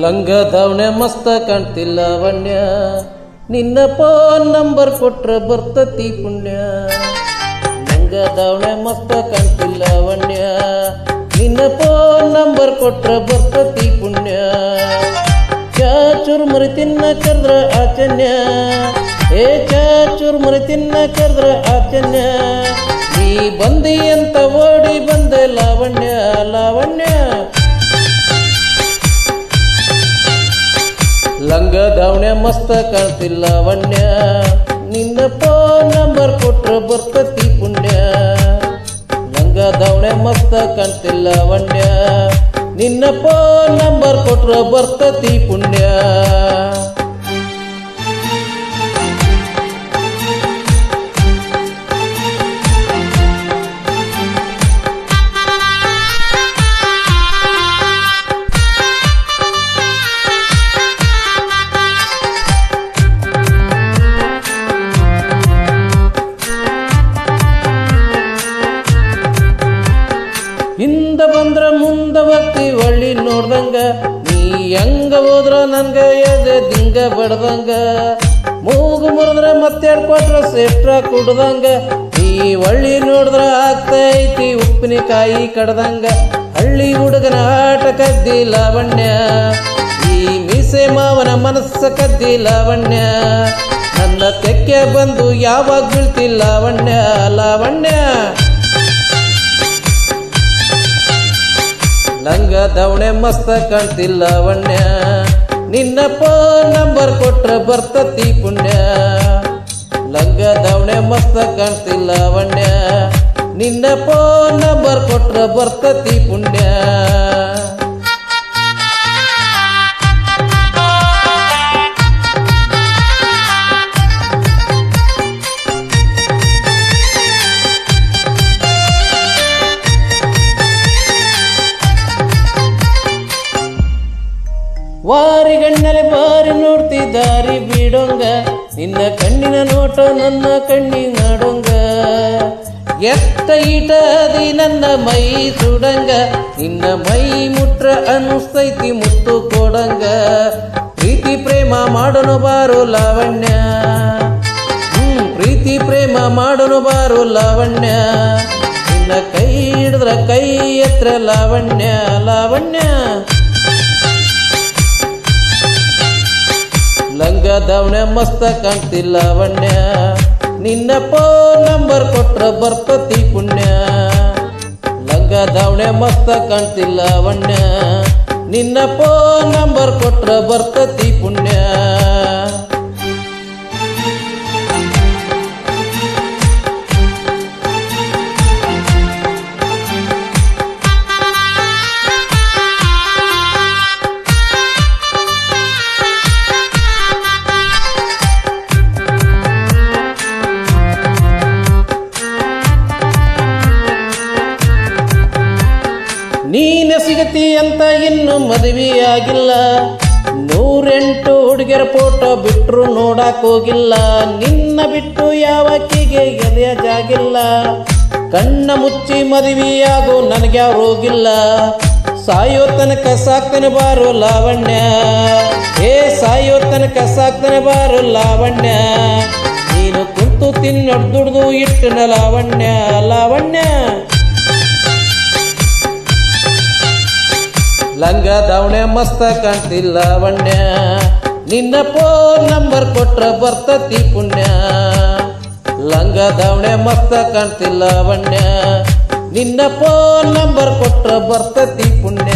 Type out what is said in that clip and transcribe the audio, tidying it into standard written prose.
ಲಂಗ ದಾವಣೆ ಮಸ್ತ ಕಾಣ್ತಿಲ್ಲ ಲಾವಣ್ಯ, ನಿನ್ನ ಫೋನ್ ನಂಬರ್ ಕೊಟ್ರ ಬರ್ತತಿ ಪುಣ್ಯ. ಲಂಗ ದಾವಣೆ ಮಸ್ತ ಕಾಣ್ತಿಲ್ಲ ಲಾವಣ್ಯ, ನಿನ್ನ ಫೋನ್ ನಂಬರ್ ಕೊಟ್ರ ಬರ್ತತಿ ಪುಣ್ಯ. ಚುರುಮುರಿ ತಿನ್ನ ಕರ್ದ್ರ ಆಚನ್ಯ, ಏ ಚುರುಮುರಿ ತಿನ್ನ ಕರ್ದ್ರ ಆಚನ್ಯ. ನೀ ಬಂದಿ ಅಂತ ಓಡಿ ಬಂದೆ ಲಾವಣ್ಯ ಲಾವಣ್ಯ. ಲಂಗ ದಾವಣೆ ಮಸ್ತ ಕಾಣ್ತಿಲ್ಲ ಲಾವಣ್ಯ, ನಿನ್ನ ಫೋನ್ ನಂಬರ್ ಕೊಟ್ರ ಬರ್ತತಿ ಪುಣ್ಯ. ಲಂಗ ದಾವಣೆ ಮಸ್ತ ಕಾಣ್ತಿಲ್ಲ ಲಾವಣ್ಯ, ನಿನ್ನ ಫೋನ್ ನಂಬರ್ ಕೊಟ್ರ ಬರ್ತತಿ ಪುಣ್ಯ. ಹಿಂದ ಬಂದ್ರ ಮುಂದ ಬರ್ತಿ ಒಳ್ಳಿ ನೋಡ್ದಂಗ, ನೀ ಹೆಂಗ ಹೋದ್ರ ನನ್ಗ ಎದೆ ದಿಂಗ ಬಡ್ದಂಗ. ಮೂಗು ಮುರಿದ್ರ ಮತ್ತೆರಡು ಕೊಟ್ರ ಸೇಟ್ರ ಕುಡ್ದಂಗ, ನೀ ಒಳ್ಳಿ ನೋಡಿದ್ರ ಆಗ್ತೈತಿ ಉಪ್ಪಿನಕಾಯಿ ಕಡ್ದಂಗ. ಹಳ್ಳಿ ಹುಡುಗನ ಆಟ ಕದ್ದಿ ಲಾವಣ್ಯ, ಈ ಮೀಸೆ ಮಾವನ ಮನಸ್ಸ ಕದ್ದಿ ಲಾವಣ್ಯ. ನನ್ನ ತೆಕ್ಕೆ ಬಂದು ಯಾವಾಗ ಬೀಳ್ತಿಲ್ಲ ಲಾವಣ್ಯ ಲಾವಣ್ಯ. ಲಂಗ ದಾವಣೆ ಮಸ್ತ ಕಾಣ್ತಿಲ್ಲ ಲಾವಣ್ಯ, ನಿನ್ನ ಫೋನ್ ನಂಬರ್ ಕೊಟ್ರ ಬರ್ತತಿ ಪುಣ್ಯ. ಲಂಗ ದಾವಣೆ ಮಸ್ತ ಕಾಣ್ತಿಲ್ಲ ಲಾವಣ್ಯ, ನಿನ್ನ ಫೋನ್ ನಂಬರ್ ಕೊಟ್ರ ಬರ್ತತಿ ಪುಣ್ಯ. ವಾರಿಗಣ್ಣಲೆ ಬಾರಿ ನೋಡ್ತಿ ದಾರಿ ಬಿಡೋಂಗ, ನಿನ್ನ ಕಣ್ಣಿನ ನೋಟ ನನ್ನ ಕಣ್ಣಿನ ನಾಡೋಂಗ. ಎತ್ತ ಈಟದಿ ನನ್ನ ಮೈ ಸುಡಂಗ, ನಿನ್ನ ಮೈ ಮುಟ್ರ ಅನಿಸ್ತೈತಿ ಮುತ್ತು ಕೊಡಂಗ. ಪ್ರೀತಿ ಪ್ರೇಮ ಮಾಡೋನು ಬಾರು ಲಾವಣ್ಯ, ಪ್ರೀತಿ ಪ್ರೇಮ ಮಾಡೋನು ಬಾರು ಲಾವಣ್ಯ. ನಿನ್ನ ಕೈ ಹಿಡಿದ್ರ ಕೈ ಎತ್ರ ಲಾವಣ್ಯ ಲಾವಣ್ಯ. ಲಂಗ ದಾವಣೆ ಮಸ್ತ ಕಾಣ್ತಿಲ್ಲ ಲಾವಣ್ಯ, ನಿನ್ನ ಫೋನ್ ನಂಬರ್ ಕೊಟ್ರ ಬರ್ತತಿ ಪುಣ್ಯ. ಲಂಗ ದಾವಣೆ ಮಸ್ತ ಕಾಣ್ತಿಲ್ಲ ಲಾವಣ್ಯ, ನಿನ್ನ ಫೋನ್ ನಂಬರ್ ಕೊಟ್ರ ಬರ್ತತಿ ಪುಣ್ಯ. ನೀನೆ ಸಿಗತಿ ಅಂತ ಇನ್ನು ಮದುವೆಯಾಗಿಲ್ಲ, 108 ಹುಡುಗಿಯರ ಫೋಟೋ ಬಿಟ್ರು ನೋಡಕ್ ಹೋಗಿಲ್ಲ. ನಿನ್ನ ಬಿಟ್ಟು ಯಾವಕ್ಕಿಗೆ ಎದೆಯ ಜಾಗಿಲ್ಲ, ಕಣ್ಣ ಮುಚ್ಚಿ ಮದುವೆಯಾಗೋ ನನಗ್ಯಾವ ರೋಗಿಲ್ಲ. ಸಾಯೋ ತನಕ ಸಾಕ್ತನೆ ಬಾರು ಲಾವಣ್ಯ, ಏ ಸಾಯೋ ತನಕ ಸಾಕ್ತನೆ ಬಾರು ಲಾವಣ್ಯ. ನೀನು ಕುಂತು ತಿನ್ನೊಡ್ ದುಡ್ದು ಇಟ್ಟನ ಲಾವಣ್ಯ ಲಾವಣ್ಯ. ಲಂಗ ದಾವಣೆ ಮಸ್ತ ಕಾಣ್ತಿಲ್ಲ ಲಾವಣ್ಯ, ನಿನ್ನ ಫೋನ್ ನಂಬರ್ ಕೊಟ್ರ ಬರ್ತತಿ ಪುಣ್ಯ. ಲಂಗ ದಾವಣೆ ಮಸ್ತ ಕಾಣ್ತಿಲ್ಲ ಲಾವಣ್ಯ, ನಿನ್ನ ಫೋನ್ ನಂಬರ್ ಕೊಟ್ರ ಬರ್ತತಿ ಪುಣ್ಯ.